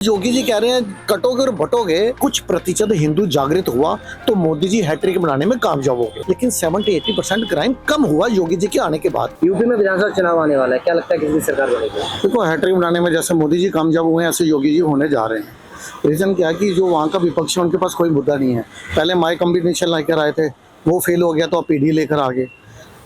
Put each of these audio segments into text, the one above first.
योगी जी कह रहे हैं कटोगे और बटोगे, कुछ प्रतिशत हिंदू जागृत हुआ तो मोदी जी हैट्रिक बनाने में कामयाब हो गए, लेकिन 70-80% क्राइम कम हुआ योगी जी के आने के बाद। यूपी में विधानसभा चुनाव आने वाला है, क्या लगता है किसकी सरकार बनेगी? देखो, हैट्रिक बनाने में जैसे मोदी जी कामयाब हुए ऐसे योगी जी होने जा रहे हैं। रीजन क्या है कि जो वहाँ का विपक्ष है उनके पास कोई मुद्दा नहीं है। पहले माई कॉम्बिनेशन लेकर आए थे, वो फेल हो गया तो अब पीडी लेकर आ गए।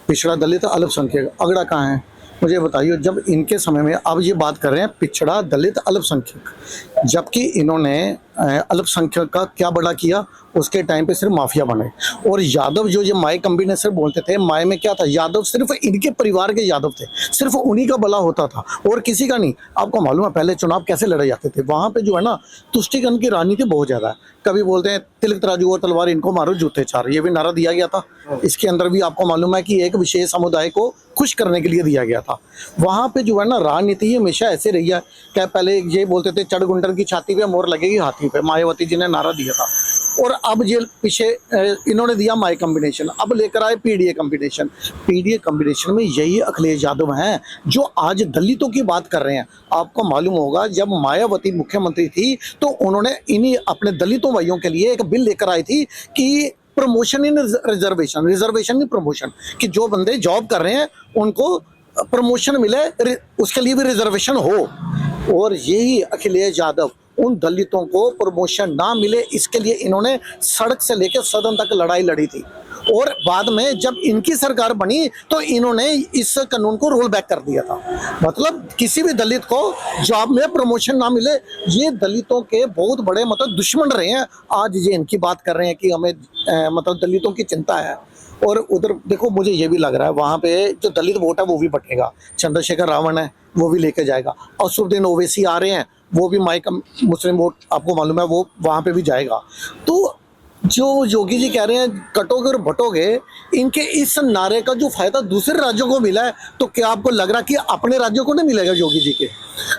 पिछड़ा दलित अल्पसंख्यक अगड़ा कहाँ है मुझे बताइए। जब इनके समय में अब ये बात कर रहे हैं पिछड़ा दलित अल्पसंख्यक, जबकि इन्होंने अल्पसंख्यक का क्या बड़ा किया, उसके टाइम पे सिर्फ माफिया बने। और यादव जो ये माई कॉम्बिनेशन बोलते थे, माई में क्या था, यादव सिर्फ इनके परिवार के यादव थे, सिर्फ उन्हीं का भला होता था और किसी का नहीं। आपको मालूम है पहले चुनाव कैसे लड़े जाते थे, वहां पे जो है ना तुष्टिकरण की राजनीति बहुत ज्यादा है। कभी बोलते हैं तिलक तराजू और तलवार, इनको मारो जूते चार, ये भी नारा दिया गया था। इसके अंदर भी आपको मालूम है कि एक विशेष समुदाय को खुश करने के लिए दिया गया था। वहां पे जो है ना राजनीति हमेशा ऐसे रही है। क्या पहले ये बोलते थे चढ़ गुंडर की छाती पे मोर लगेगी हाथी पे, मायावती जी ने नारा दिया था। और अब ये पीछे इन्होंने दिया माई कॉम्बिनेशन, अब लेकर आए पीडीए कॉम्बिनेशन। पीडीए कॉम्बिनेशन में यही अखिलेश यादव हैं जो आज दलितों की बात कर रहे हैं। आपको मालूम होगा जब मायावती मुख्यमंत्री थी तो उन्होंने इन्हीं अपने दलितों भाइयों के लिए एक बिल लेकर आई थी कि प्रमोशन इन रिजर्वेशन, रिजर्वेशन नहीं प्रमोशन, कि जो बंदे जॉब कर रहे हैं उनको प्रमोशन मिले, उसके लिए भी रिजर्वेशन हो। और यही अखिलेश यादव उन दलितों को प्रमोशन ना मिले इसके लिए इन्होंने सड़क से लेकर सदन तक लड़ाई लड़ी थी। और बाद में जब इनकी सरकार बनी तो इन्होंने इस कानून को रोल बैक कर दिया था। मतलब किसी भी दलित को जॉब में प्रमोशन ना मिले, ये दलितों के बहुत बड़े मतलब दुश्मन रहे हैं। आज ये इनकी बात कर रहे हैं कि हमें मतलब दलितों की चिंता है। और उधर देखो, मुझे ये भी लग रहा है वहाँ पे जो दलित वोट है वो भी बटेगा। चंद्रशेखर रावण है वो भी लेके जाएगा, असुद्दीन ओवैसी आ रहे हैं वो भी मुस्लिम वोट आपको मालूम है वो वहाँ पे भी जाएगा। तो जो योगी जी कह रहे हैं कटोगे और बटोगे, इनके इस नारे का जो फायदा दूसरे राज्यों को मिला है, तो क्या आपको लग रहा है कि अपने राज्यों को नहीं मिलेगा योगी जी के?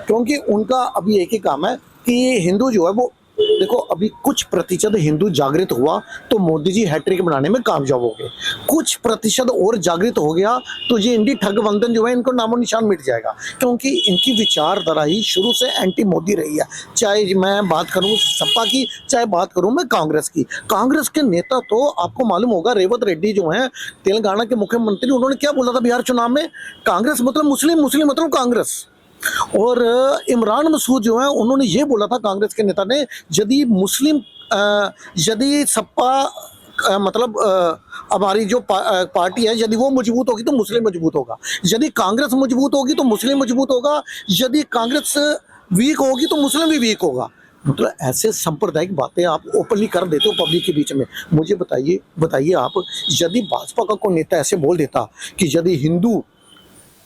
क्योंकि उनका अभी एक ही काम है कि हिंदू जो है वो, देखो अभी कुछ प्रतिशत हिंदू जागृत हुआ तो मोदी जी हैट्रिक बनाने में कामयाब हो गए। कुछ प्रतिशत और जागृत हो गया तो ये इंडी ठगबंधन जो है इनको नामो निशान मिट जाएगा। क्योंकि इनकी विचारधारा ही शुरू से एंटी मोदी रही है। चाहे मैं बात करूं सपा की, चाहे बात करूं मैं कांग्रेस की। कांग्रेस के नेता तो आपको मालूम होगा, रेवत रेड्डी जो है तेलंगाना के मुख्यमंत्री, उन्होंने क्या बोला था बिहार चुनाव में, कांग्रेस मतलब मुस्लिम, मुस्लिम मतलब कांग्रेस। और इमरान मसूद जो है उन्होंने ये बोला था कांग्रेस के नेता ने, यदि मुस्लिम यदि सपा मतलब हमारी जो पार्टी है यदि वो मजबूत होगी तो मुस्लिम मजबूत होगा, यदि कांग्रेस मजबूत होगी तो मुस्लिम मजबूत होगा, यदि कांग्रेस वीक होगी तो मुस्लिम भी वीक होगा। मतलब ऐसे सांप्रदायिक बातें आप ओपनली कर देते हो पब्लिक के बीच में। मुझे बताइए आप, यदि भाजपा का कोई नेता ऐसे बोल देता कि यदि हिंदू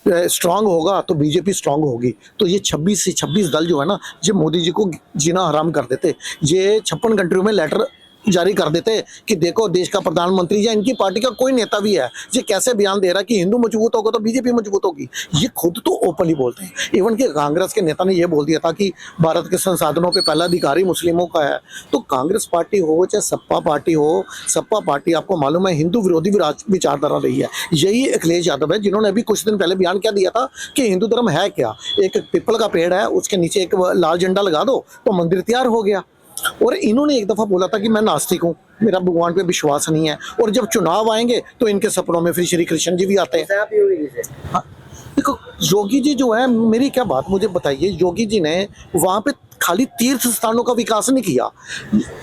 स्ट्रांग होगा तो बीजेपी स्ट्रांग होगी, तो ये 26 से 26 दल जो है ना, ये मोदी जी को जीना हराम कर देते। ये 56 कंट्रियों में लेटर जारी कर देते कि देखो देश का प्रधानमंत्री या इनकी पार्टी का कोई नेता भी है ये कैसे बयान दे रहा है कि हिंदू मजबूत होगा तो बीजेपी मजबूत होगी। ये खुद तो ओपनली बोलते हैं। इवन कि कांग्रेस के नेता ने यह बोल दिया था कि भारत के संसाधनों पे पहला अधिकारी मुस्लिमों का है। तो कांग्रेस पार्टी हो चाहे सपा पार्टी हो, सपा पार्टी आपको मालूम है हिंदू विरोधी विचारधारा रही है। यही अखिलेश यादव है जिन्होंने अभी कुछ दिन पहले बयान क्या दिया था कि हिंदू धर्म है क्या, एक पीपल का पेड़ है उसके नीचे एक लाल झंडा लगा दो तो मंदिर तैयार हो गया। और इन्होंने एक दफा बोला था कि मैं नास्तिक हूँ, मेरा भगवान पे विश्वास नहीं है। और जब चुनाव आएंगे तो इनके सपनों में फिर श्री कृष्ण जी भी आते हैं। हाँ, देखो योगी जी जो है, मेरी क्या बात मुझे बताइए, योगी जी ने वहां पे खाली तीर्थ स्थानों का विकास नहीं किया,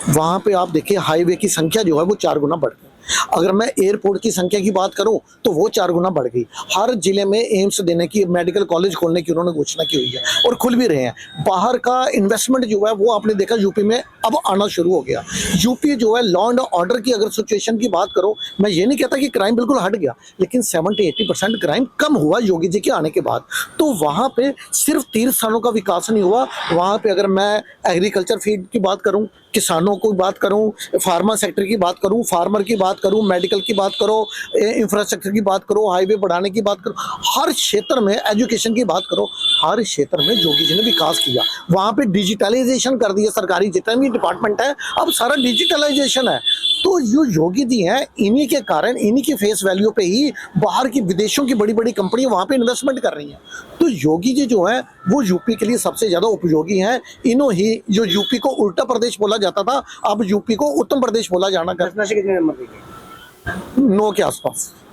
वहां पे आप देखिए हाईवे की संख्या जो है वो 4 गुना बढ़ गई। अगर मैं एयरपोर्ट की संख्या की बात करूं तो वो 4 गुना बढ़ गई। हर जिले में एम्स देने की, मेडिकल कॉलेज खोलने की उन्होंने घोषणा की हुई है और खुल भी रहे हैं। बाहर का इन्वेस्टमेंट जो है वो आपने देखा यूपी में अब आना शुरू हो गया। यूपी जो है लॉ एंड ऑर्डर की अगर सिचुएशन की बात करो, मैं ये नहीं कहता कि क्राइम बिल्कुल हट गया, लेकिन 70-80% क्राइम कम हुआ योगी जी के आने के बाद। तो वहाँ पे सिर्फ तीर्थ स्थानों का विकास नहीं हुआ, वहाँ पे अगर मैं एग्रीकल्चर फील्ड की बात करूँ, किसानों को बात करूं, फार्मा सेक्टर की बात करूं, फार्मर की बात बात करूं, मेडिकल की बात करो, इंफ्रास्ट्रक्चर की बात करो, हाईवे बढ़ाने की बात करो, हर क्षेत्र में, एजुकेशन की बात करो, हर क्षेत्र में योगी जी ने विकास किया। वहां पे डिजिटलाइजेशन कर दिया, सरकारी जितना भी डिपार्टमेंट है अब सारा डिजिटलाइजेशन है। तो जो योगी जी हैं, इन्हीं के कारण, इन्हीं की फेस वैल्यू पे ही बाहर की, विदेशों की बड़ी बड़ी कंपनियां वहां पे इन्वेस्टमेंट कर रही हैं। तो योगी जी जो है वो यूपी के लिए सबसे ज्यादा उपयोगी हैं। इन्हों ही, जो यूपी को उल्टा प्रदेश बोला जाता था, अब यूपी को उत्तम प्रदेश बोला जाना कर 10 में से कितने नंबर देंगे? 9 के आसपास।